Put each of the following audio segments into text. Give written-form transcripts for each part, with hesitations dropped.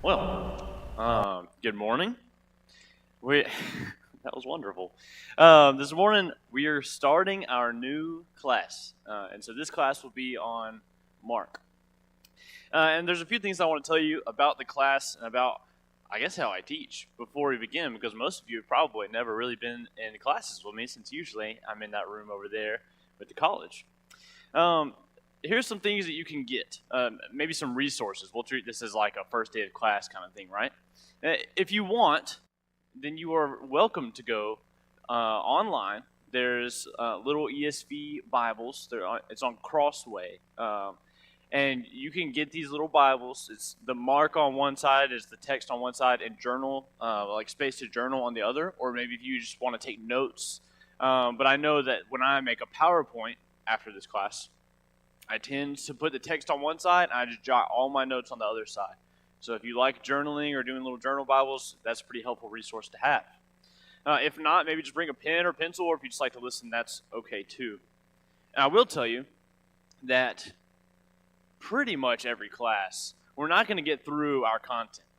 Good morning. We that was wonderful. This morning we are starting our new class, and so this class will be on Mark. And there's a few things I want to tell you about the class and about, I guess, how I teach before we begin, because most of you have probably never really been in classes with me, since usually I'm in that room over there with the college. Um, Here's some things that you can get. Maybe some resources. We'll treat this as like a first day of class kind of thing, right? If you want, then you are welcome to go online. There's little ESV Bibles. It's on Crossway. And you can get these little Bibles. It's the mark on one side, is the text on one side, and journal, like space to journal on the other. Or maybe if you just want to take notes. But I know that when I make a PowerPoint after this class, I tend to put the text on one side, and I just jot all my notes on the other side. So if you like journaling or doing little journal Bibles, that's a pretty helpful resource to have. If not, maybe just bring a pen or pencil, or if you just like to listen, that's okay too. And I will tell you that pretty much every class, we're not going to get through our content.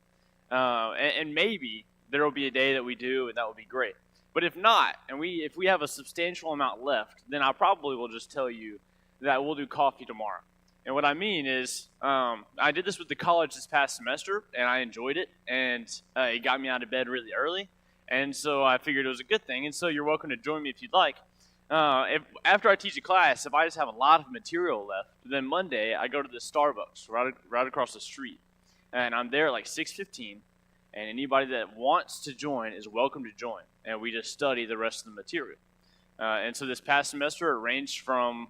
And maybe there will be a day that we do, and that will be great. But if not, and if we have a substantial amount left, then I probably will just tell you that we'll do coffee tomorrow. And what I mean is, I did this with the college this past semester, and I enjoyed it, and it got me out of bed really early, and so I figured it was a good thing, and so you're welcome to join me if you'd like. After I teach a class, if I just have a lot of material left, then Monday I go to the Starbucks right across the street, and I'm there at like 6:15, and anybody that wants to join is welcome to join, and we just study the rest of the material. And so this past semester, it ranged from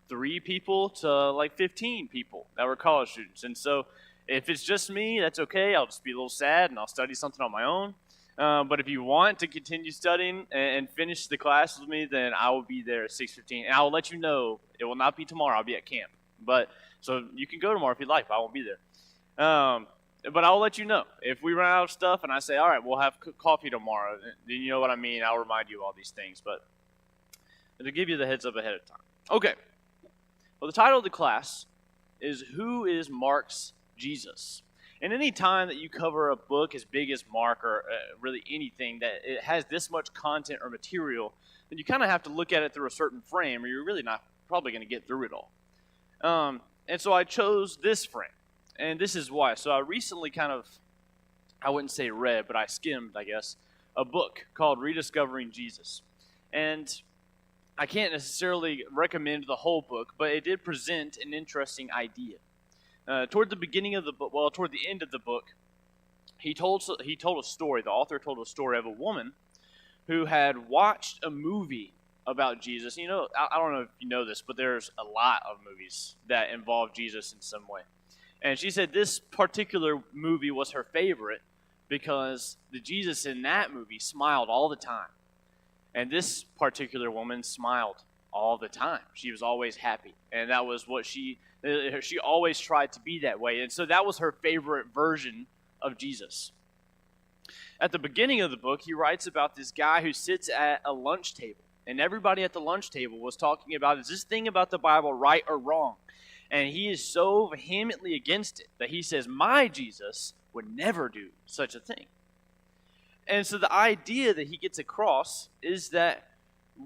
3 people to like 15 people that were college students. And so if it's just me, that's okay. I'll just be a little sad and I'll study something on my own. But if you want to continue studying and finish the class with me, then I will be there at 6:15. And I will let you know. It will not be tomorrow. I'll be at camp. But so you can go tomorrow if you'd like, but I won't be there. But I'll let you know. If we run out of stuff and I say, all right, we'll have coffee tomorrow, then you know what I mean. I'll remind you of all these things. But to give you the heads up ahead of time. Okay. Well, the title of the class is Who is Mark's Jesus? And any time that you cover a book as big as Mark, or really anything that it has this much content or material, then you kind of have to look at it through a certain frame, or you're really not probably going to get through it all. And so I chose this frame, and this is why. So I recently I wouldn't say read, but I skimmed, I guess, a book called Rediscovering Jesus. And I can't necessarily recommend the whole book, but it did present an interesting idea. Toward the end of the book, he told a story. The author told a story of a woman who had watched a movie about Jesus. You know, I don't know if you know this, but there's a lot of movies that involve Jesus in some way. And she said this particular movie was her favorite because the Jesus in that movie smiled all the time. And this particular woman smiled all the time. She was always happy. And that was what she always tried to be that way. And so that was her favorite version of Jesus. At the beginning of the book, he writes about this guy who sits at a lunch table. And everybody at the lunch table was talking about, is this thing about the Bible right or wrong? And he is so vehemently against it that he says, my Jesus would never do such a thing. And so the idea that he gets across is that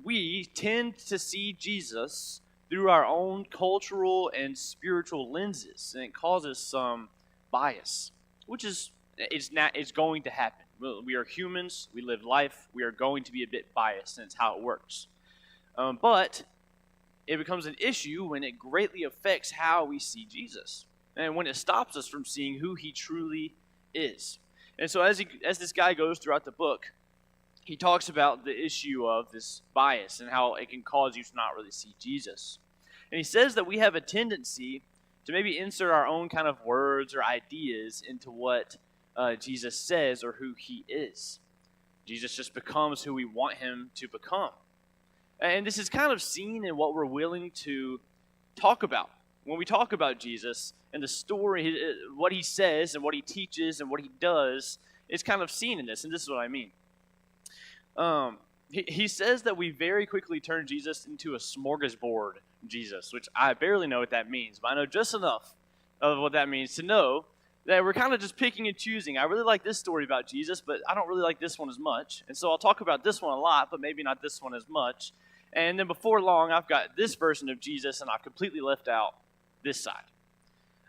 we tend to see Jesus through our own cultural and spiritual lenses, and it causes some bias, which is it's going to happen. We are humans. We live life. We are going to be a bit biased, and it's how it works. But it becomes an issue when it greatly affects how we see Jesus, and when it stops us from seeing who he truly is. And so as this guy goes throughout the book, he talks about the issue of this bias and how it can cause you to not really see Jesus. And he says that we have a tendency to maybe insert our own kind of words or ideas into what Jesus says or who he is. Jesus just becomes who we want him to become. And this is kind of seen in what we're willing to talk about. When we talk about Jesus and the story, what he says and what he teaches and what he does, it's kind of seen in this, and this is what I mean. He says that we very quickly turn Jesus into a smorgasbord Jesus, which I barely know what that means, but I know just enough of what that means to know that we're kind of just picking and choosing. I really like this story about Jesus, but I don't really like this one as much. And so I'll talk about this one a lot, but maybe not this one as much. And then before long, I've got this version of Jesus, and I've completely left out this side.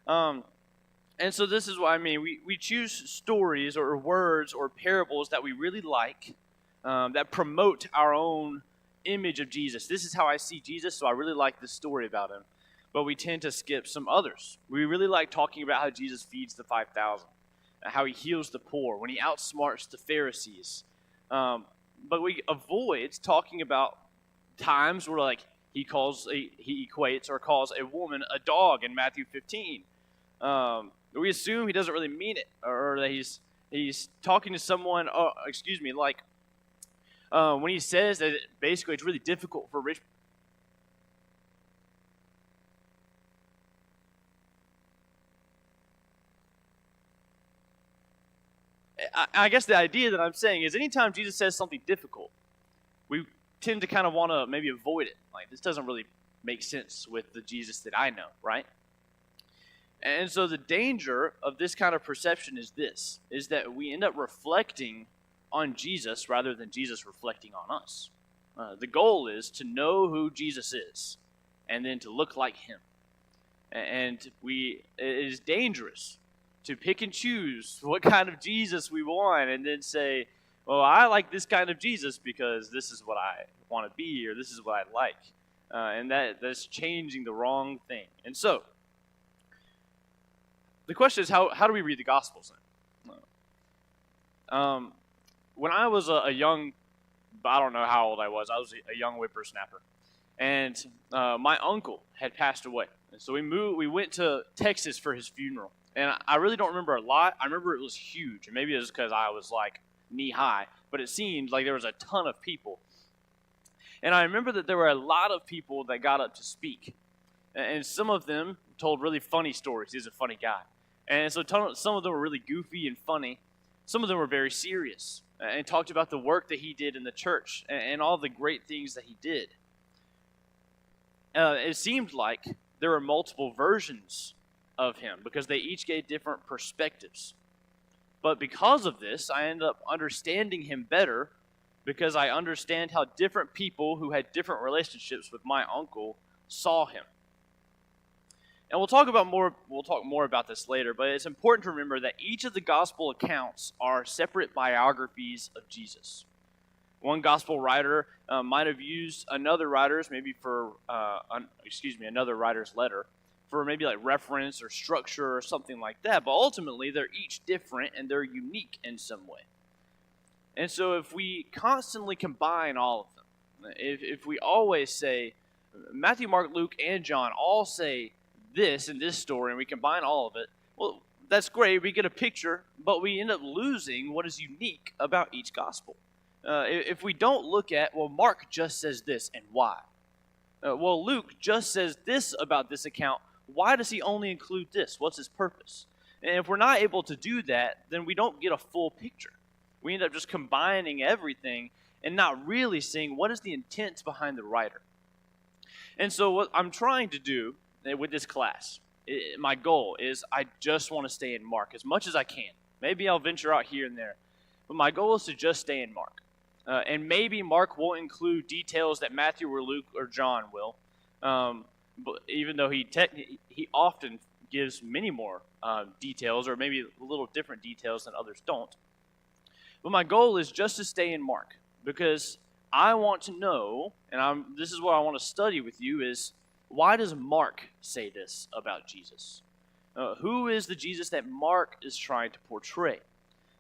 And so this is what I mean. We choose stories or words or parables that we really like, that promote our own image of Jesus. This is how I see Jesus, so I really like this story about him. But we tend to skip some others. We really like talking about how Jesus feeds the 5,000, how he heals the poor, when he outsmarts the Pharisees. But we avoid talking about times where like he equates or calls a woman a dog in Matthew 15. We assume he doesn't really mean it, or that he's talking to someone. When he says that basically it's really difficult for rich. I guess the idea that I'm saying is anytime Jesus says something difficult, we tend to kind of want to maybe avoid it. Like, this doesn't really make sense with the Jesus that I know, right? And so the danger of this kind of perception is that we end up reflecting on Jesus rather than Jesus reflecting on us. The goal is to know who Jesus is and then to look like him. And it is dangerous to pick and choose what kind of Jesus we want and then say, well, I like this kind of Jesus because this is what I want to be, or this is what I like. And that's changing the wrong thing. And so, the question is, how do we read the Gospels then? When I was a young, I don't know how old I was a young whippersnapper. And my uncle had passed away. And so we went to Texas for his funeral. And I really don't remember a lot. I remember it was huge. And maybe it was because I was like knee high. But it seemed like there was a ton of people. And I remember that there were a lot of people that got up to speak. And some of them told really funny stories. He's a funny guy. And so some of them were really goofy and funny. Some of them were very serious and talked about the work that he did in the church and all the great things that he did. It seemed like there were multiple versions of him because they each gave different perspectives. But because of this, I ended up understanding him better because I understand how different people who had different relationships with my uncle saw him. And we'll talk more about this later, but it's important to remember that each of the gospel accounts are separate biographies of Jesus. One gospel writer might have used another writer's another writer's letter for maybe like reference or structure or something like that, but ultimately they're each different and they're unique in some way. And so if we constantly combine all of them, if we always say Matthew, Mark, Luke, and John all say this in this story and we combine all of it, well, that's great, we get a picture, but we end up losing what is unique about each gospel. If we don't look at, well, Mark just says this and why? Well, Luke just says this about this account. Why does he only include this? What's his purpose? And if we're not able to do that, then we don't get a full picture. We end up just combining everything and not really seeing what is the intent behind the writer. And so what I'm trying to do with this class, my goal is I just want to stay in Mark as much as I can. Maybe I'll venture out here and there. But my goal is to just stay in Mark. And maybe Mark won't include details that Matthew or Luke or John will. But even though he often gives many more details, or maybe a little different details than others don't. But my goal is just to stay in Mark, because I want to know, and this is what I want to study with you, is why does Mark say this about Jesus? Who is the Jesus that Mark is trying to portray?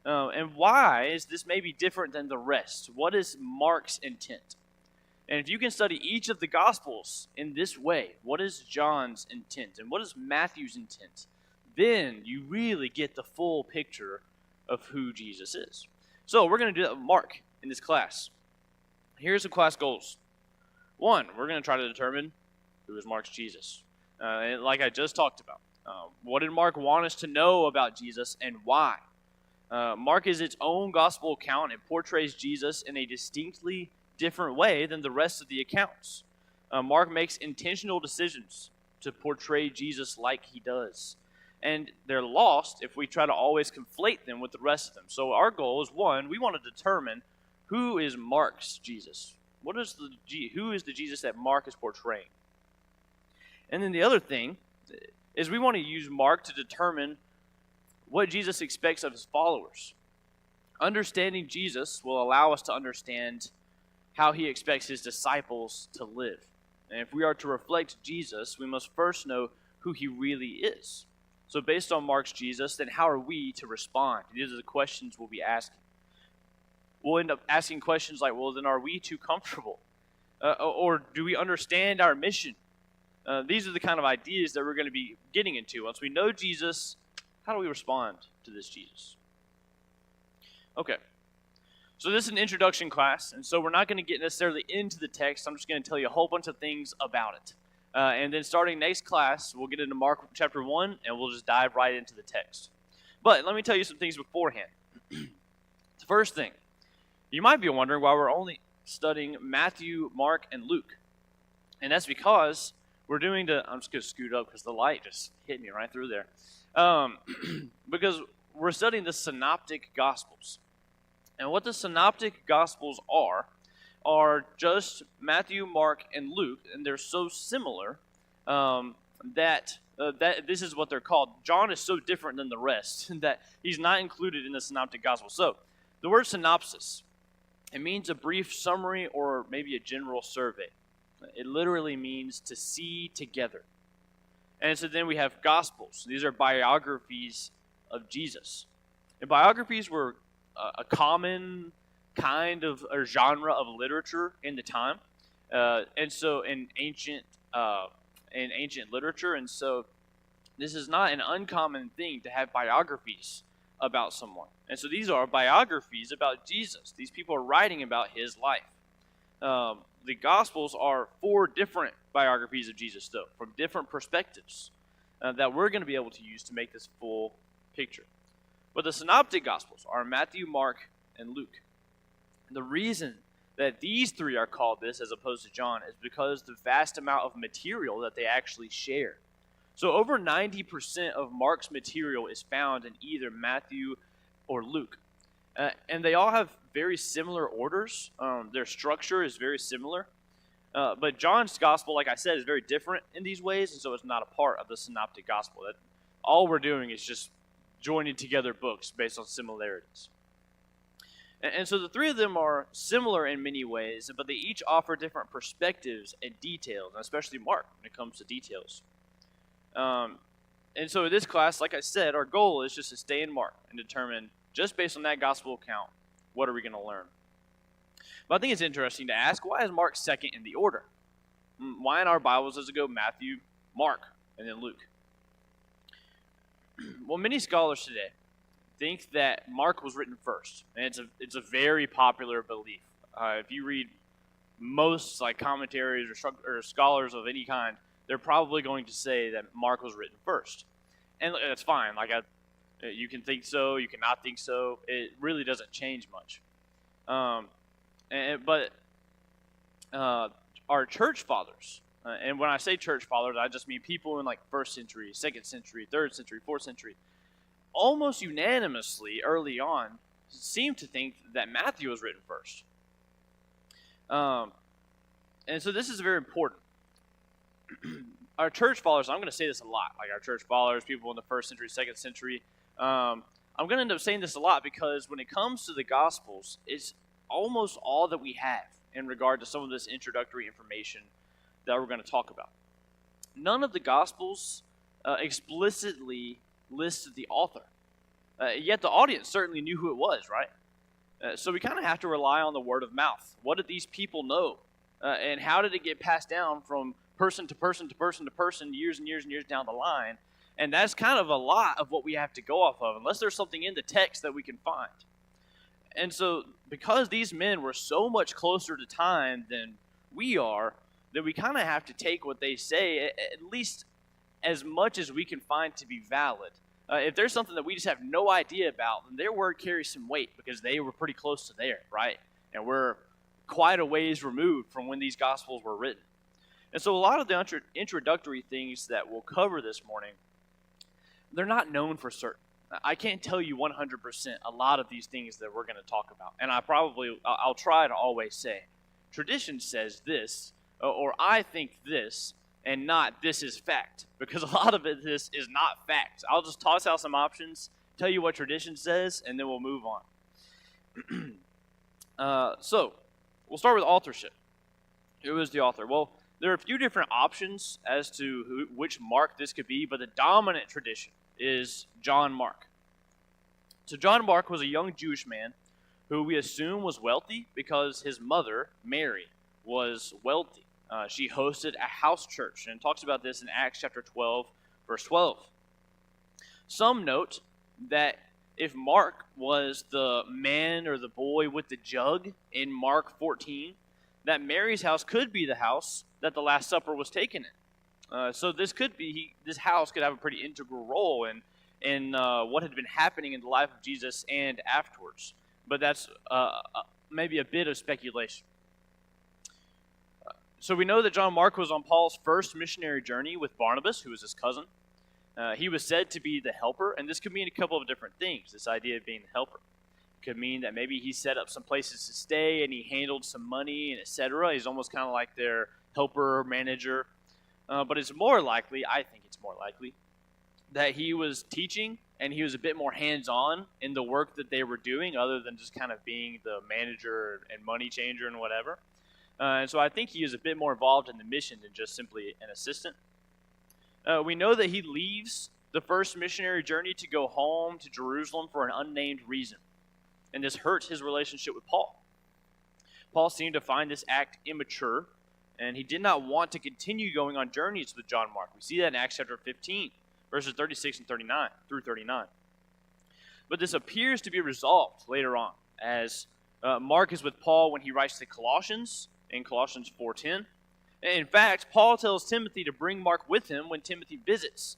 And why is this maybe different than the rest? What is Mark's intent? And if you can study each of the Gospels in this way, what is John's intent and what is Matthew's intent? Then you really get the full picture of who Jesus is. So we're going to do that with Mark in this class. Here's the class goals. 1, we're going to try to determine who is Mark's Jesus. And like I just talked about, what did Mark want us to know about Jesus and why? Mark is its own gospel account. It portrays Jesus in a distinctly different way than the rest of the accounts. Mark makes intentional decisions to portray Jesus like he does. And they're lost if we try to always conflate them with the rest of them. So our goal is, one, we want to determine who is Mark's Jesus. Who is the Jesus that Mark is portraying? And then the other thing is we want to use Mark to determine what Jesus expects of his followers. Understanding Jesus will allow us to understand how he expects his disciples to live. And if we are to reflect Jesus, we must first know who he really is. So based on Mark's Jesus, then how are we to respond? These are the questions we'll be asking. We'll end up asking questions like, well, then are we too comfortable? Or do we understand our mission? These are the kind of ideas that we're going to be getting into. Once we know Jesus, how do we respond to this Jesus? Okay. So this is an introduction class, and so we're not going to get necessarily into the text. I'm just going to tell you a whole bunch of things about it. And then starting next class, we'll get into Mark chapter 1, and we'll just dive right into the text. But let me tell you some things beforehand. The first thing, you might be wondering why we're only studying Matthew, Mark, and Luke. And that's because we're doing I'm just going to scoot up because the light just hit me right through there. Because we're studying the Synoptic Gospels. And what the Synoptic Gospels are just Matthew, Mark, and Luke, and they're so similar that this is what they're called. John is so different than the rest that he's not included in the Synoptic Gospel. So the word synopsis, it means a brief summary or maybe a general survey. It literally means to see together. And so then we have Gospels. These are biographies of Jesus. And biographies were a common kind of or genre of literature in the time, and so in ancient literature, and so this is not an uncommon thing to have biographies about someone. And so these are biographies about Jesus. These people are writing about his life. The Gospels are 4 different biographies of Jesus, though, from different perspectives that we're going to be able to use to make this full picture. But the Synoptic Gospels are Matthew, Mark, and Luke. And the reason that these 3 are called this as opposed to John is because the vast amount of material that they actually share. So over 90% of Mark's material is found in either Matthew or Luke. And they all have very similar orders. Their structure is very similar. But John's Gospel, like I said, is very different in these ways, and so it's not a part of the Synoptic Gospel. All we're doing is just joining together books based on similarities. And so the 3 of them are similar in many ways, but they each offer different perspectives and details, and especially Mark when it comes to details. And so in this class, like I said, our goal is just to stay in Mark and determine, just based on that gospel account, what are we going to learn. But I think it's interesting to ask, why is Mark second in the order? Why in our Bibles does it go Matthew, Mark, and then Luke? Well, many scholars today think that Mark was written first, and it's a very popular belief. If you read most commentaries or scholars of any kind, they're probably going to say that Mark was written first, and that's fine. You can think so, you cannot think so. It really doesn't change much. But our church fathers, and when I say church fathers, I just mean people in 1st century, 2nd century, 3rd century, 4th century, almost unanimously early on seem to think that Matthew was written first. And so this is very important. Our church fathers, I'm going to say this a lot, our church fathers, people in the 1st century, 2nd century, I'm going to end up saying this a lot because when it comes to the Gospels, it's almost all that we have in regard to some of this introductory information that we're going to talk about. None of the Gospels explicitly listed the author, yet the audience certainly knew who it was, right? So we kind of have to rely on the word of mouth. What did these people know? And how did it get passed down from person to person to person to person, years and years and years down the line? And that's kind of a lot of what we have to go off of, unless there's something in the text that we can find. And so, because these men were so much closer to time than we are, that we kind of have to take what they say, at least as much as we can find to be valid. If there's something that we just have no idea about, then their word carries some weight because they were pretty close to there, right? And we're quite a ways removed from when these Gospels were written. And so a lot of the introductory things that we'll cover this morning they're not known for certain. I can't tell you 100% a lot of these things that we're going to talk about. And I'll try to always say, tradition says this, or I think this, and not this is fact. Because a lot of this is not fact. I'll just toss out some options, tell you what tradition says, and then we'll move on. So, we'll start with authorship. Who is the author? Well, there are a few different options as to which Mark this could be, but the dominant tradition is John Mark. So John Mark was a young Jewish man who we assume was wealthy because his mother, Mary, was wealthy. She hosted a house church, and it talks about this in Acts chapter 12, verse 12. Some note that if Mark was the man or the boy with the jug in Mark 14, that Mary's house could be the house that the Last Supper was taken in. So this house could have a pretty integral role in what had been happening in the life of Jesus and afterwards. But that's maybe a bit of speculation. So we know that John Mark was on Paul's first missionary journey with Barnabas, who was his cousin. He was said to be the helper, and this could mean a couple of different things, this idea of being the helper. It could mean that maybe he set up some places to stay and he handled some money and etc. He's almost kind of like their helper, manager. But it's more likely, I think it's more likely, that he was teaching and he was a bit more hands-on in the work that they were doing other than just kind of being the manager and money changer and whatever. And so I think he is a bit more involved in the mission than just simply an assistant. We know that he leaves the first missionary journey to go home to Jerusalem for an unnamed reason. And this hurts his relationship with Paul. Paul seemed to find this act immature, and he did not want to continue going on journeys with John Mark. We see that in Acts chapter 15, verses 36 and 39 through 39. But this appears to be resolved later on, as Mark is with Paul when he writes to Colossians in Colossians 4:10. In fact, Paul tells Timothy to bring Mark with him when Timothy visits,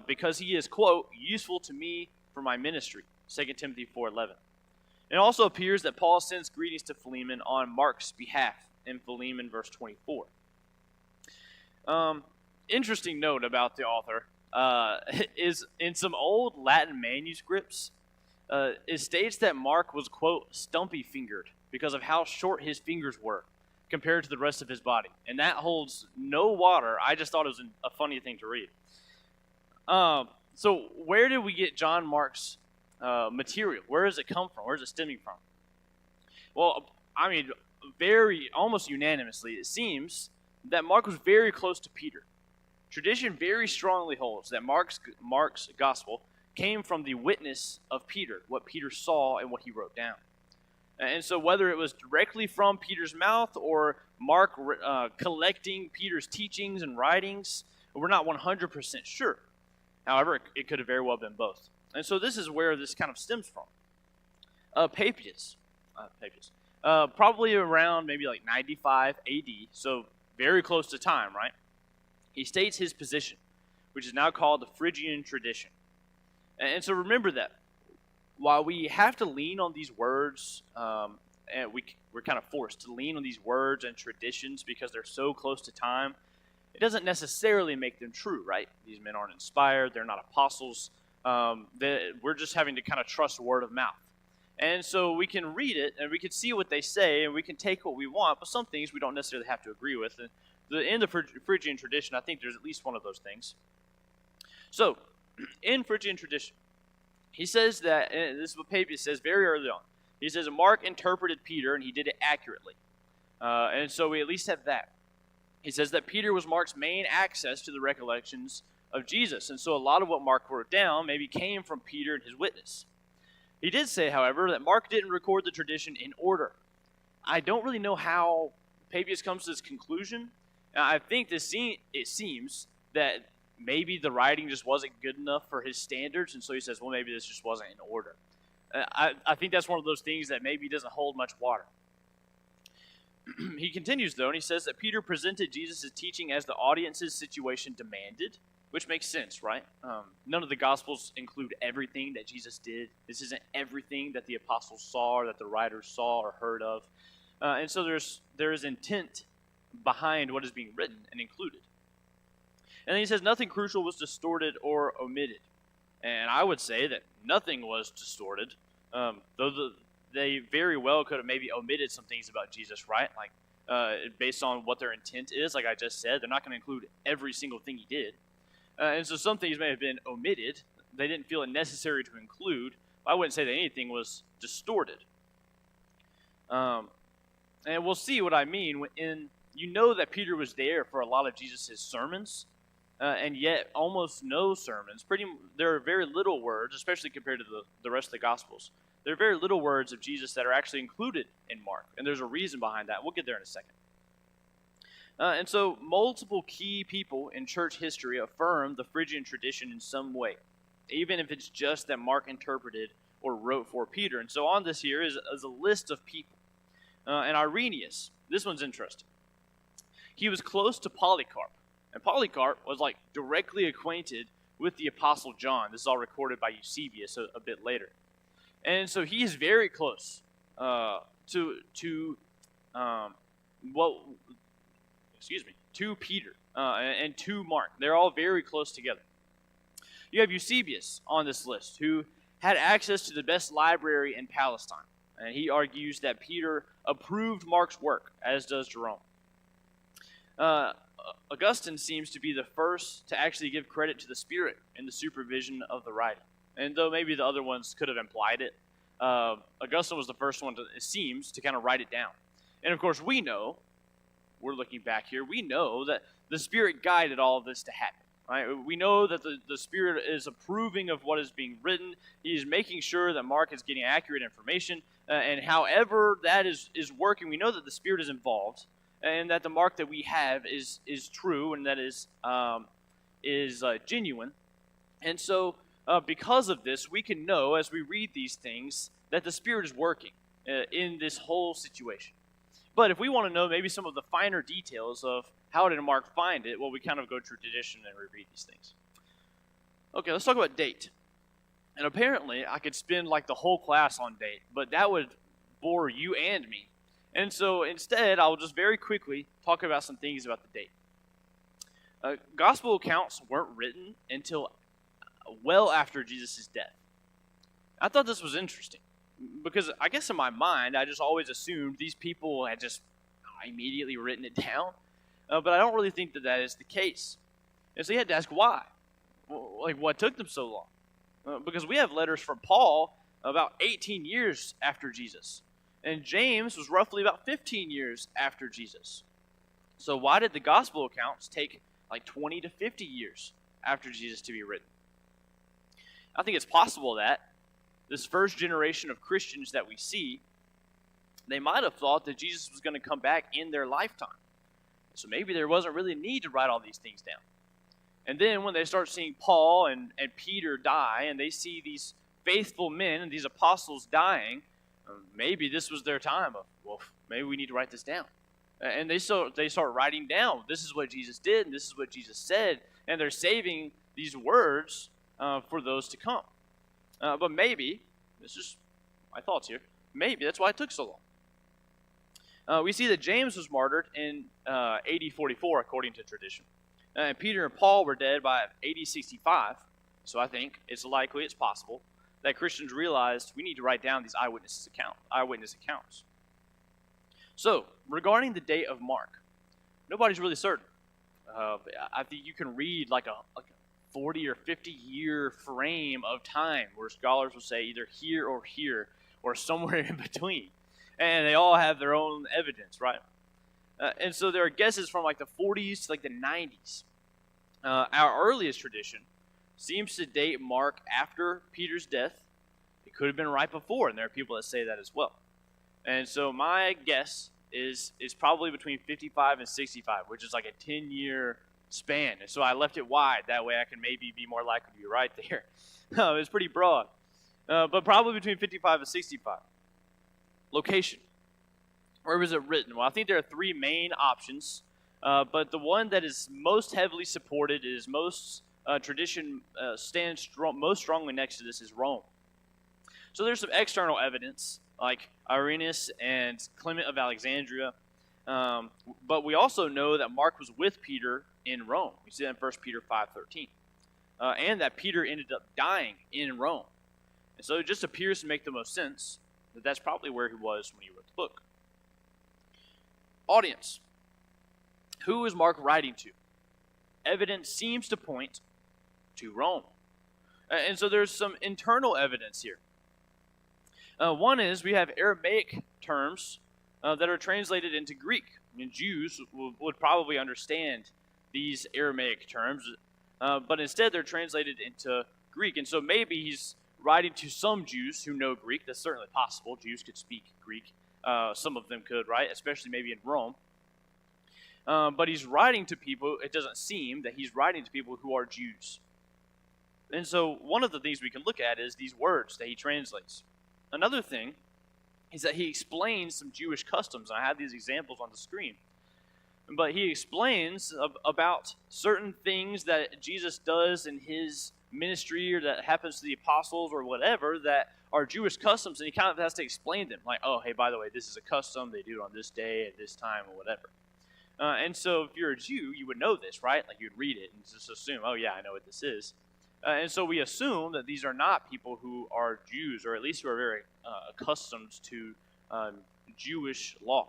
because he is, quote, useful to me for my ministry, 2 Timothy 4:11. It also appears that Paul sends greetings to Philemon on Mark's behalf in Philemon verse 24. Interesting note about the author is in some old Latin manuscripts, it states that Mark was, quote, stumpy-fingered because of how short his fingers were compared to the rest of his body. And that holds no water. I just thought it was a funny thing to read. So where did we get John Mark's material? Where does it come from? Where is it stemming from? Well, I mean, almost unanimously, it seems that Mark was very close to Peter. Tradition very strongly holds that Mark's gospel came from the witness of Peter, what Peter saw and what he wrote down. And so whether it was directly from Peter's mouth or Mark collecting Peter's teachings and writings, we're not 100% sure. However, it could have very well been both. And so this is where this kind of stems from. Papias, probably around maybe like 95 AD, so very close to time, right? He states his position, which is now called the Phrygian tradition. And so remember that. While we have to lean on these words, and we're kind of forced to lean on these words and traditions because they're so close to time, it doesn't necessarily make them true, right? These men aren't inspired. They're not apostles. We're just having to kind of trust word of mouth. And so we can read it, and we can see what they say, and we can take what we want, but some things we don't necessarily have to agree with. And in the Phrygian tradition, I think there's at least one of those things. So, in Phrygian tradition, he says that, and this is what Papias says very early on. He says, Mark interpreted Peter, and he did it accurately. And so we at least have that. He says that Peter was Mark's main access to the recollections of Jesus. And so a lot of what Mark wrote down maybe came from Peter and his witness. He did say, however, that Mark didn't record the tradition in order. I don't really know how Papias comes to this conclusion. I think it seems that maybe the writing just wasn't good enough for his standards, and so he says, well, maybe this just wasn't in order. I think that's one of those things that maybe doesn't hold much water. He continues, though, and he says that Peter presented Jesus' teaching as the audience's situation demanded, which makes sense, right? None of the Gospels include everything that Jesus did. This isn't everything that the apostles saw or that the writers saw or heard of. And so there is intent behind what is being written and included. And then he says nothing crucial was distorted or omitted. And I would say that nothing was distorted, they very well could have maybe omitted some things about Jesus, right? Like, based on what their intent is, like I just said, they're not going to include every single thing he did. And so some things may have been omitted. They didn't feel it necessary to include. I wouldn't say that anything was distorted. And we'll see what I mean. You know that Peter was there for a lot of Jesus' sermons, and yet almost no sermons. There are very little words, especially compared to the rest of the Gospels. There are very little words of Jesus that are actually included in Mark, and there's a reason behind that. We'll get there in a second. And so multiple key people in church history affirm the Phrygian tradition in some way, even if it's just that Mark interpreted or wrote for Peter. And so on this here is a list of people. And Irenaeus, this one's interesting. He was close to Polycarp, and Polycarp was like directly acquainted with the Apostle John. This is all recorded by Eusebius a bit later. And so he is very close to Peter and to Mark. They're all very close together. You have Eusebius on this list, who had access to the best library in Palestine. And he argues that Peter approved Mark's work, as does Jerome. Augustine seems to be the first to actually give credit to the Spirit in the supervision of the writing. And though maybe the other ones could have implied it, Augustine was the first one, it seems, to kind of write it down. And of course, we're looking back here, we know that the Spirit guided all of this to happen. Right? We know that the Spirit is approving of what is being written. He is making sure that Mark is getting accurate information. And however that is working, we know that the Spirit is involved, and that the Mark that we have is true, and that is genuine. And so because of this, we can know as we read these things that the Spirit is working in this whole situation. But if we want to know maybe some of the finer details of how did Mark find it, well, we kind of go through tradition and reread these things. Okay, let's talk about date. And apparently, I could spend like the whole class on date, but that would bore you and me. And so instead, I'll just very quickly talk about some things about the date. Gospel accounts weren't written until well after Jesus' death. I thought this was interesting, because I guess in my mind, I just always assumed these people had just immediately written it down. But I don't really think that is the case. And so you had to ask why. Like, what took them so long? Because we have letters from Paul about 18 years after Jesus. And James was roughly about 15 years after Jesus. So why did the gospel accounts take like 20 to 50 years after Jesus to be written? I think it's possible that this first generation of Christians that we see, they might have thought that Jesus was going to come back in their lifetime. So maybe there wasn't really a need to write all these things down. And then when they start seeing Paul and Peter die, and they see these faithful men and these apostles dying, maybe this was their time of, well, maybe we need to write this down. And they start writing down, this is what Jesus did, and this is what Jesus said, and they're saving these words for those to come. But maybe, this is my thoughts here, maybe that's why it took so long. We see that James was martyred in AD 44, according to tradition. And Peter and Paul were dead by AD 65. So I think it's likely, it's possible, that Christians realized we need to write down these eyewitness accounts. So, regarding the date of Mark, nobody's really certain. I think you can read like a 40 or 50 year frame of time where scholars will say either here or somewhere in between. And they all have their own evidence, right? And so there are guesses from like the 40s to like the 90s. Our earliest tradition seems to date Mark after Peter's death. It could have been right before, and there are people that say that as well. And so my guess is probably between 55 and 65, which is like a 10-year span. And so I left it wide. That way I can maybe be more likely to be right there. It's pretty broad. But probably between 55 and 65. Location. Where was it written? Well, I think there are three main options, but the one that is most heavily supported, is most tradition stands most strongly next to this, is Rome. So there's some external evidence, like Irenaeus and Clement of Alexandria, but we also know that Mark was with Peter in Rome. We see that in 1 Peter 5:13. and that Peter ended up dying in Rome. And so it just appears to make the most sense that that's probably where he was when he wrote the book. Audience. Who is Mark writing to? Evidence seems to point to Rome. And so there's some internal evidence here. One is we have Aramaic terms that are translated into Greek. I mean, Jews would probably understand these Aramaic terms, but instead they're translated into Greek. And so maybe he's writing to some Jews who know Greek. That's certainly possible. Jews could speak Greek. Some of them could, right? Especially maybe in Rome. But he's writing to people, it doesn't seem that he's writing to people who are Jews. And so one of the things we can look at is these words that he translates. Another thing is that he explains some Jewish customs. I have these examples on the screen. But he explains about certain things that Jesus does in his ministry or that happens to the apostles or whatever that are Jewish customs, and he kind of has to explain them. Like, oh, hey, by the way, this is a custom. They do it on this day at this time or whatever. And so if you're a Jew, you would know this, right? Like you'd read it and just assume, oh, yeah, I know what this is. And so we assume that these are not people who are Jews, or at least who are very accustomed to Jewish law.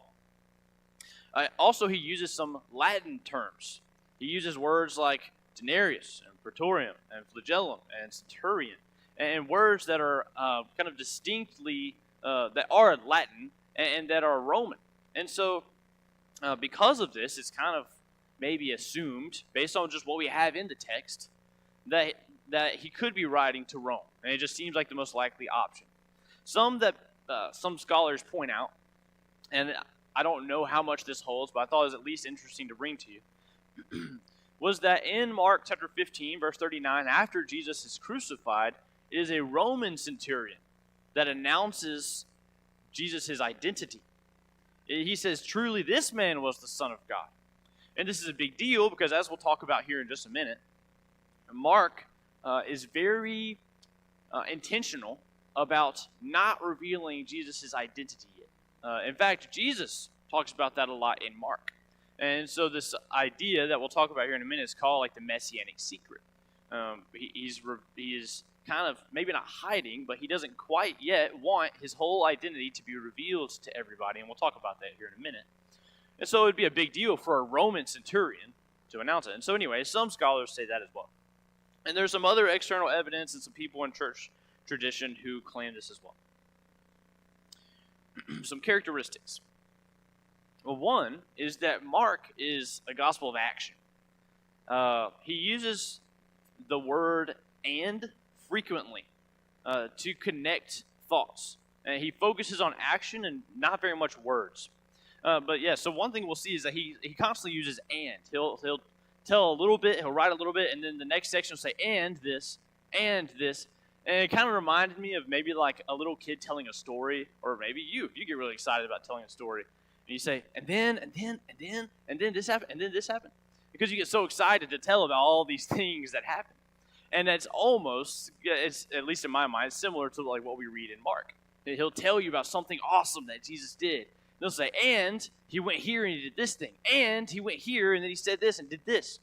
Also, he uses some Latin terms. He uses words like denarius and praetorium and flagellum and centurion, and words that are kind of distinctly, that are Latin and that are Roman. And so because of this, it's kind of maybe assumed, based on just what we have in the text, that he could be writing to Rome, and it just seems like the most likely option. Some scholars point out, and I don't know how much this holds, but I thought it was at least interesting to bring to you, was that in Mark chapter 15, verse 39, after Jesus is crucified, it is a Roman centurion that announces Jesus' identity. He says, truly this man was the Son of God. And this is a big deal because, as we'll talk about here in just a minute, Mark is very intentional about not revealing Jesus' identity yet. In fact, Jesus talks about that a lot in Mark. And so this idea that we'll talk about here in a minute is called like the Messianic secret. He is kind of maybe not hiding, but he doesn't quite yet want his whole identity to be revealed to everybody, and we'll talk about that here in a minute. And so it would be a big deal for a Roman centurion to announce it. And so anyway, some scholars say that as well. And there's some other external evidence and some people in church tradition who claim this as well. Some characteristics. Well, one is that Mark is a gospel of action. He uses the word "and" frequently to connect thoughts. And he focuses on action and not very much words. But yeah, so one thing we'll see is that he constantly uses "and." He'll tell a little bit, he'll write a little bit, and then the next section will say "and this," and this. And it kind of reminded me of maybe like a little kid telling a story, or maybe you, if you get really excited about telling a story. And you say, and then this happened, and then this happened. Because you get so excited to tell about all these things that happen. And that's almost, it's at least in my mind, similar to like what we read in Mark. He'll tell you about something awesome that Jesus did. He'll say, and he went here and he did this thing. And he went here and then he said this and did this.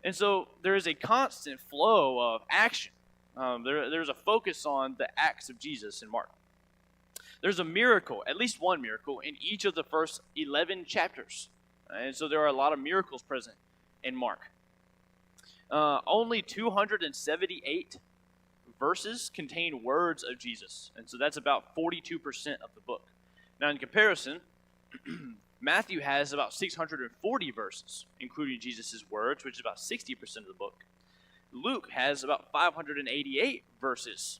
And so there is a constant flow of action. There's a focus on the acts of Jesus in Mark. There's a miracle, at least one miracle, in each of the first 11 chapters. And so there are a lot of miracles present in Mark. Only 278 verses contain words of Jesus. And so that's about 42% of the book. Now, in comparison, Matthew has about 640 verses, including Jesus' words, which is about 60% of the book. Luke has about 588 verses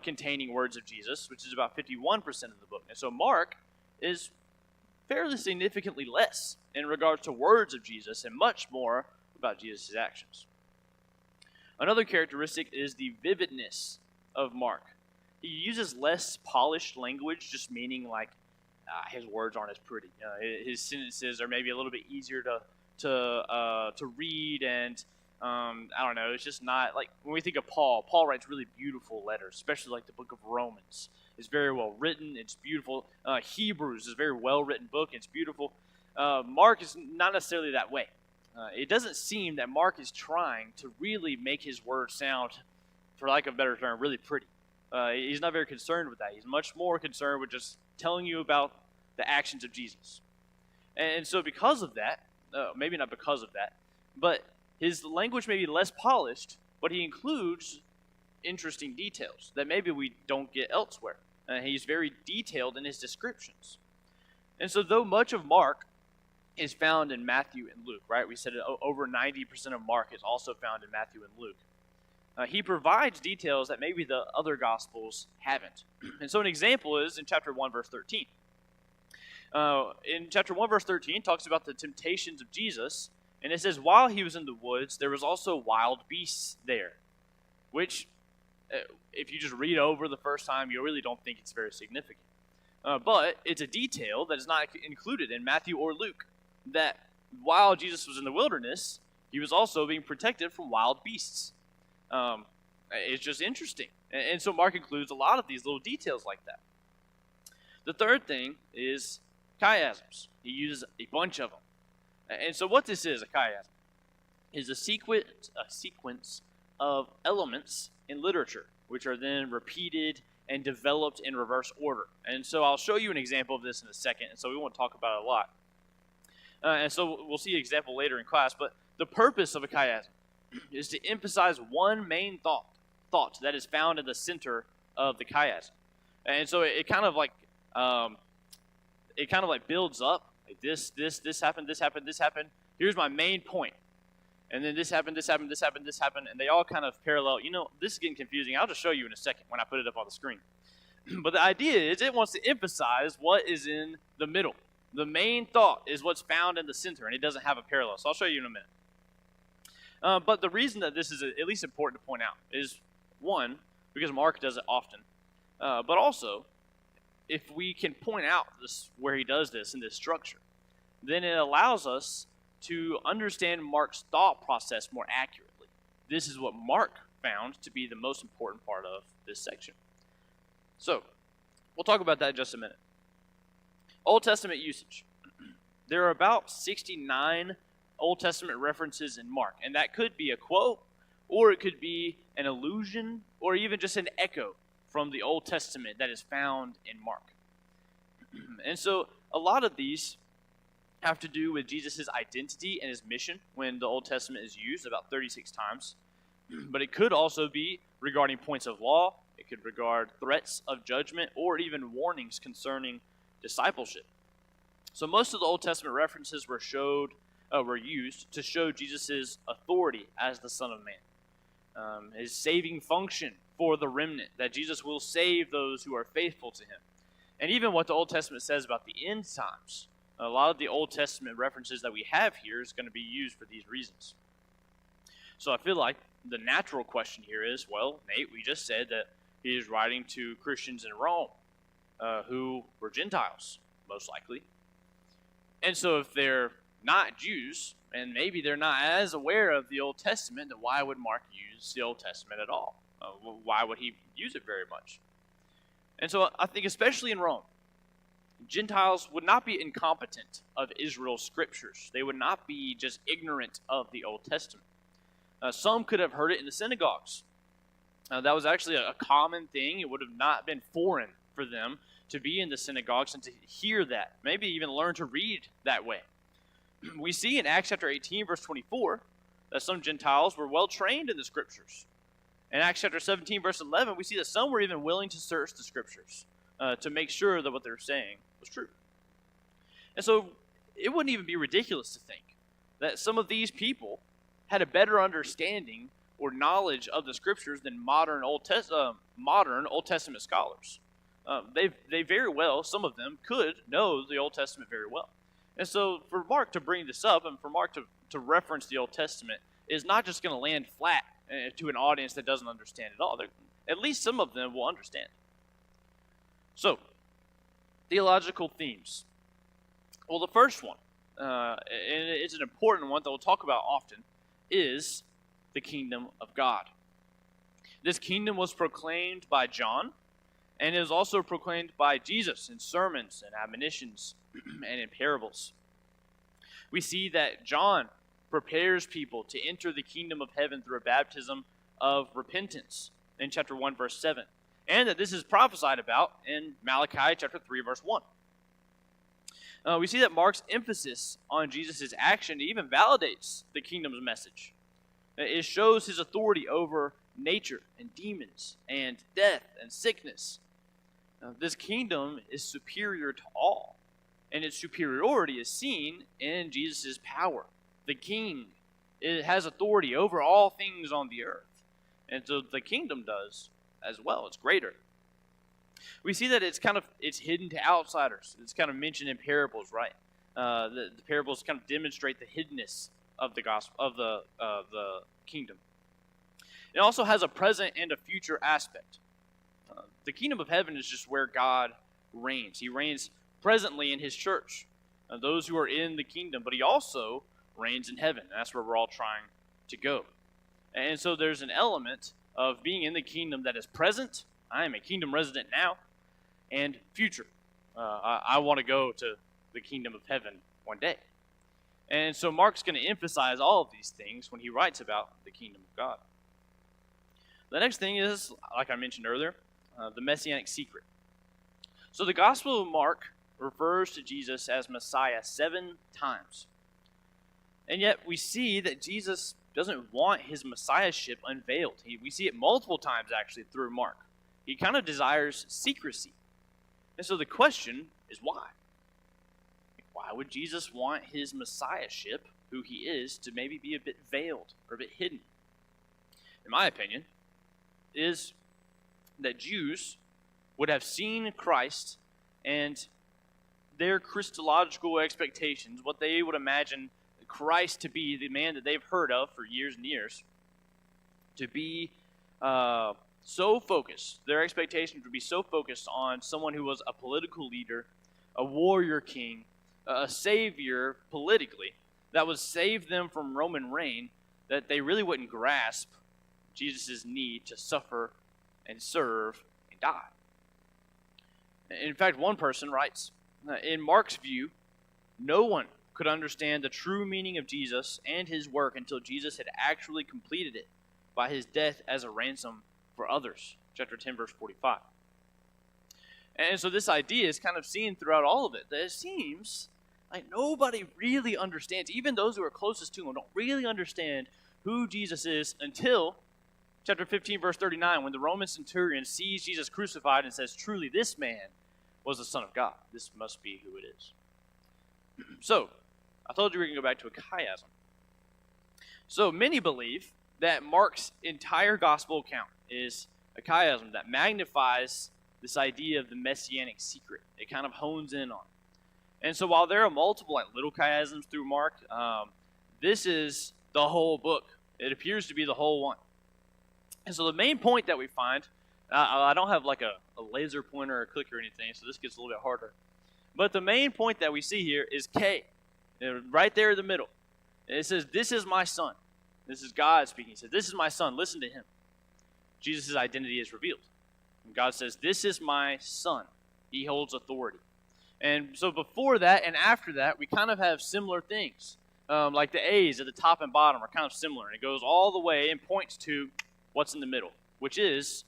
containing words of Jesus, which is about 51% of the book. And so Mark is fairly significantly less in regards to words of Jesus and much more about Jesus' actions. Another characteristic is the vividness of Mark. He uses less polished language, just meaning like his words aren't as pretty. His sentences are maybe a little bit easier to read, and I don't know, it's just not, like when we think of Paul writes really beautiful letters, especially like the book of Romans. It's very well written, it's beautiful. Hebrews is a very well written book, it's beautiful. Mark is not necessarily that way. it doesn't seem that Mark is trying to really make his words sound, for lack of a better term, really pretty. He's not very concerned with that. He's much more concerned with just telling you about the actions of Jesus. And so because of that, maybe not because of that, but his language may be less polished, but he includes interesting details that maybe we don't get elsewhere. He's very detailed in his descriptions. And so though much of Mark is found in Matthew and Luke, right? We said over 90% of Mark is also found in Matthew and Luke. He provides details that maybe the other Gospels haven't. And so an example is in chapter 1, verse 13. In chapter 1, verse 13, it talks about the temptations of Jesus, and it says, while he was in the woods, there was also wild beasts there, which, if you just read over the first time, you really don't think it's very significant. But it's a detail that is not included in Matthew or Luke, that while Jesus was in the wilderness, he was also being protected from wild beasts. It's just interesting. And so Mark includes a lot of these little details like that. The third thing is chiasms. He uses a bunch of them. And so what this is, a chiasm, is a sequence of elements in literature, which are then repeated and developed in reverse order. And so I'll show you an example of this in a second, and so we won't talk about it a lot. And so we'll see an example later in class, but the purpose of a chiasm is to emphasize one main thought that is found in the center of the chiasm. And so it kind of like builds up. Like this happened, this happened, this happened. Here's my main point. And then this happened, this happened, this happened, this happened, and they all kind of parallel. This is getting confusing. I'll just show you in a second when I put it up on the screen. But the idea is it wants to emphasize what is in the middle. The main thought is what's found in the center, and it doesn't have a parallel. So I'll show you in a minute. But the reason that this is at least important to point out is, one, because Mark does it often, but also, if we can point out this where he does this in this structure, then it allows us to understand Mark's thought process more accurately. This is what Mark found to be the most important part of this section. So, we'll talk about that in just a minute. Old Testament usage. There are about 69 Old Testament references in Mark, and that could be a quote, or it could be an allusion, or even just an echo from the Old Testament that is found in Mark. And so a lot of these have to do with Jesus' identity and his mission when the Old Testament is used, about 36 times. But it could also be regarding points of law, it could regard threats of judgment, or even warnings concerning discipleship. So most of the Old Testament references were used to show Jesus' authority as the Son of Man, his saving function for the remnant, that Jesus will save those who are faithful to him. And even what the Old Testament says about the end times. A lot of the Old Testament references that we have here is going to be used for these reasons. So I feel like the natural question here is, well, Nate, we just said that he is writing to Christians in Rome who were Gentiles, most likely. And so if they're not Jews, and maybe they're not as aware of the Old Testament, then why would Mark use the Old Testament at all? Why would he use it very much? And so I think especially in Rome, Gentiles would not be incompetent of Israel's scriptures. They would not be just ignorant of the Old Testament. Some could have heard it in the synagogues. That was actually a common thing. It would have not been foreign for them to be in the synagogues and to hear that, maybe even learn to read that way. We see in Acts chapter 18, verse 24, that some Gentiles were well trained in the scriptures. In Acts chapter 17, verse 11, we see that some were even willing to search the scriptures to make sure that what they were saying was true. And so it wouldn't even be ridiculous to think that some of these people had a better understanding or knowledge of the scriptures than modern Old Testament scholars. They very well, some of them, could know the Old Testament very well. And so for Mark to bring this up and for Mark to reference the Old Testament is not just going to land flat to an audience that doesn't understand it all. At least some of them will understand. So, theological themes. Well, the first one, and it's an important one that we'll talk about often, is the kingdom of God. This kingdom was proclaimed by John, and it was also proclaimed by Jesus in sermons and admonitions and in parables. We see that John prepares people to enter the kingdom of heaven through a baptism of repentance in chapter 1, verse 7. And that this is prophesied about in Malachi chapter 3, verse 1. We see that Mark's emphasis on Jesus' action even validates the kingdom's message. It shows his authority over nature and demons and death and sickness. This kingdom is superior to all, and its superiority is seen in Jesus' power. The king, it has authority over all things on the earth, and so the kingdom does as well. It's greater. We see that it's hidden to outsiders. It's kind of mentioned in parables, right? The parables kind of demonstrate the hiddenness of the gospel of the kingdom. It also has a present and a future aspect. The kingdom of heaven is just where God reigns. He reigns presently in his church, those who are in the kingdom, but he also reigns in heaven. That's where we're all trying to go. And so there's an element of being in the kingdom that is present. I am a kingdom resident now, and future. I want to go to the kingdom of heaven one day. And so Mark's going to emphasize all of these things when he writes about the kingdom of God. The next thing is, like I mentioned earlier, the messianic secret. So the Gospel of Mark refers to Jesus as Messiah 7 times. And yet we see that Jesus doesn't want his messiahship unveiled. We see it multiple times actually through Mark. He kind of desires secrecy. And so the question is why? Why would Jesus want his messiahship, who he is, to maybe be a bit veiled or a bit hidden? In my opinion, is that Jews would have seen Christ and their Christological expectations, what they would imagine Christ to be, the man that they've heard of for years and years, to be so focused, their expectations would be so focused on someone who was a political leader, a warrior king, a savior politically, that would save them from Roman reign, that they really wouldn't grasp Jesus' need to suffer and serve and die. In fact, one person writes, in Mark's view, no one could understand the true meaning of Jesus and his work until Jesus had actually completed it by his death as a ransom for others. Chapter 10, verse 45. And so this idea is kind of seen throughout all of it, that it seems like nobody really understands, even those who are closest to him don't really understand who Jesus is until chapter 15, verse 39, when the Roman centurion sees Jesus crucified and says, truly this man was the Son of God. This must be who it is. So, I told you we were going to go back to a chiasm. So, many believe that Mark's entire gospel account is a chiasm that magnifies this idea of the messianic secret. It kind of hones in on it. And so while there are multiple little chiasms through Mark, this is the whole book. It appears to be the whole one. And so the main point that we find, I don't have like a laser pointer or a clicker or anything, so this gets a little bit harder. But the main point that we see here is K, right there in the middle. And it says, this is my son. This is God speaking. He says, this is my son. Listen to him. Jesus' identity is revealed. And God says, this is my son. He holds authority. And so before that and after that, we kind of have similar things. Like the A's at the top and bottom are kind of similar. And it goes all the way and points to what's in the middle, which is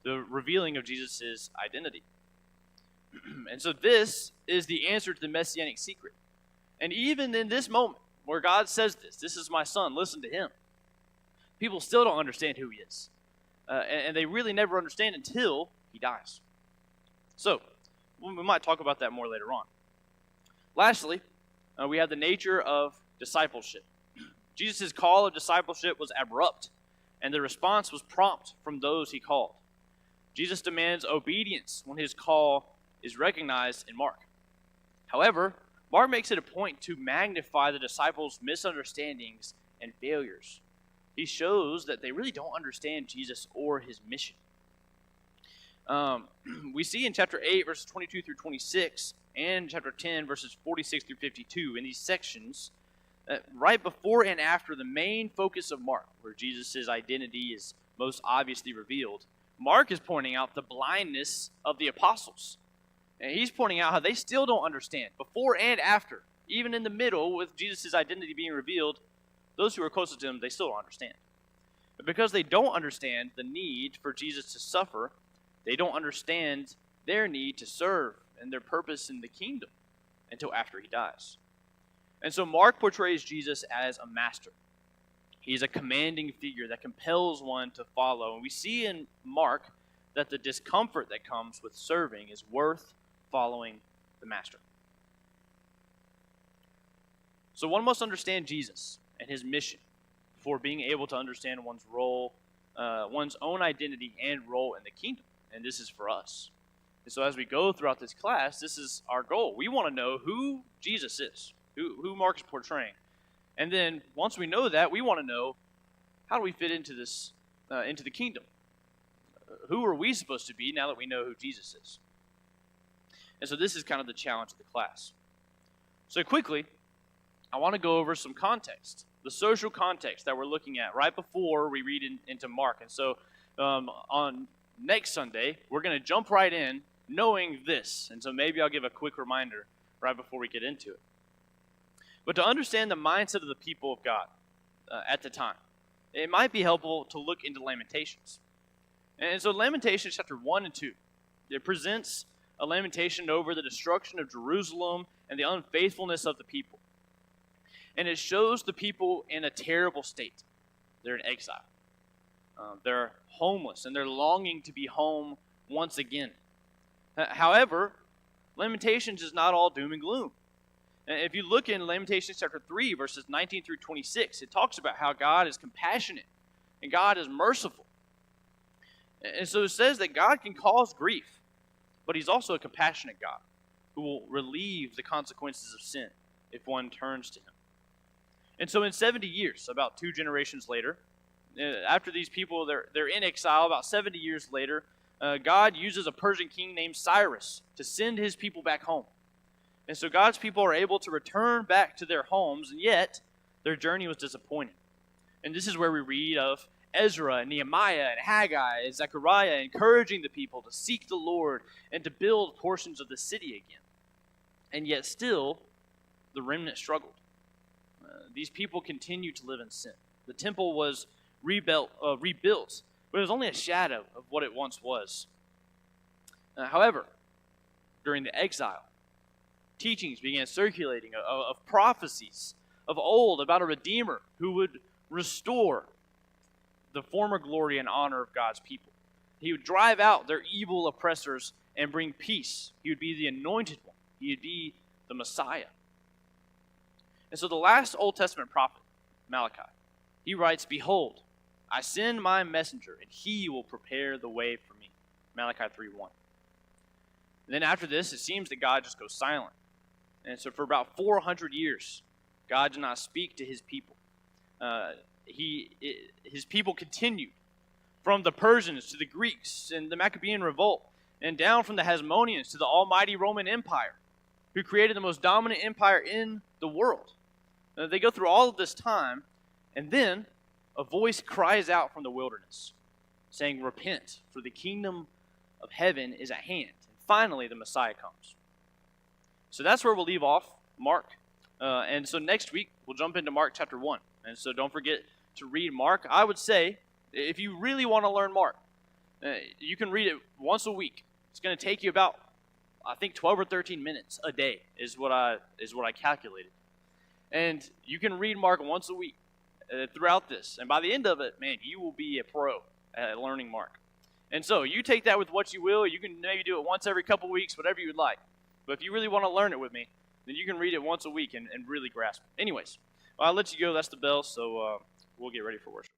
the revealing of Jesus' identity. And so this is the answer to the messianic secret. And even in this moment where God says this is my son, listen to him, people still don't understand who he is. And they really never understand until he dies. So, we might talk about that more later on. Lastly, we have the nature of discipleship. Jesus' call of discipleship was abrupt, and the response was prompt from those he called. Jesus demands obedience when his call is recognized in Mark. However, Mark makes it a point to magnify the disciples' misunderstandings and failures. He shows that they really don't understand Jesus or his mission. We see in chapter 8, verses 22 through 26, and chapter 10, verses 46 through 52, in these sections, right before and after the main focus of Mark, where Jesus' identity is most obviously revealed, Mark is pointing out the blindness of the apostles. And he's pointing out how they still don't understand, before and after, even in the middle with Jesus' identity being revealed, those who are closest to him, they still don't understand. But because they don't understand the need for Jesus to suffer, they don't understand their need to serve and their purpose in the kingdom until after he dies. And so Mark portrays Jesus as a master. He's a commanding figure that compels one to follow. And we see in Mark that the discomfort that comes with serving is worth following the master. So one must understand Jesus and his mission before being able to understand one's role, one's own identity and role in the kingdom. And this is for us. And so as we go throughout this class, this is our goal. We want to know who Jesus is, who Mark is portraying. And then once we know that, we want to know, how do we fit into this, into the kingdom? Who are we supposed to be now that we know who Jesus is? And so this is kind of the challenge of the class. So quickly, I want to go over some context, the social context that we're looking at right before we read into Mark. And so on next Sunday, we're going to jump right in knowing this. And so maybe I'll give a quick reminder right before we get into it. But to understand the mindset of the people of God at the time, it might be helpful to look into Lamentations. And so Lamentations chapter 1 and 2, it presents a lamentation over the destruction of Jerusalem and the unfaithfulness of the people. And it shows the people in a terrible state. They're in exile. They're homeless, and they're longing to be home once again. However, Lamentations is not all doom and gloom. If you look in Lamentations chapter 3, verses 19 through 26, it talks about how God is compassionate and God is merciful. And so it says that God can cause grief, but he's also a compassionate God who will relieve the consequences of sin if one turns to him. And so in 70 years, about 2 generations later, after these people, they're in exile, about 70 years later, God uses a Persian king named Cyrus to send his people back home. And so God's people are able to return back to their homes, and yet their journey was disappointing. And this is where we read of Ezra and Nehemiah and Haggai and Zechariah encouraging the people to seek the Lord and to build portions of the city again. And yet still, the remnant struggled. These people continued to live in sin. The temple was rebuilt, but it was only a shadow of what it once was. However, during the exile, teachings began circulating of prophecies of old about a Redeemer who would restore the former glory and honor of God's people. He would drive out their evil oppressors and bring peace. He would be the anointed one. He would be the Messiah. And so the last Old Testament prophet, Malachi, he writes, "Behold, I send my messenger, and he will prepare the way for me." Malachi 3:1. And then after this, it seems that God just goes silent. And so for about 400 years, God did not speak to his people. His people continued from the Persians to the Greeks and the Maccabean revolt, and down from the Hasmoneans to the almighty Roman Empire, who created the most dominant empire in the world. They go through all of this time, and then a voice cries out from the wilderness, saying, "Repent, for the kingdom of heaven is at hand." And finally, the Messiah comes. So that's where we'll leave off Mark. And so next week, we'll jump into Mark chapter 1. And so don't forget to read Mark. I would say, if you really want to learn Mark, you can read it once a week. It's going to take you about, I think, 12 or 13 minutes a day is what I calculated. And you can read Mark once a week throughout this. And by the end of it, man, you will be a pro at learning Mark. And so you take that with what you will. You can maybe do it once every couple weeks, whatever you would like. But if you really want to learn it with me, then you can read it once a week and really grasp it. Anyways, I'll let you go. That's the bell, so we'll get ready for worship.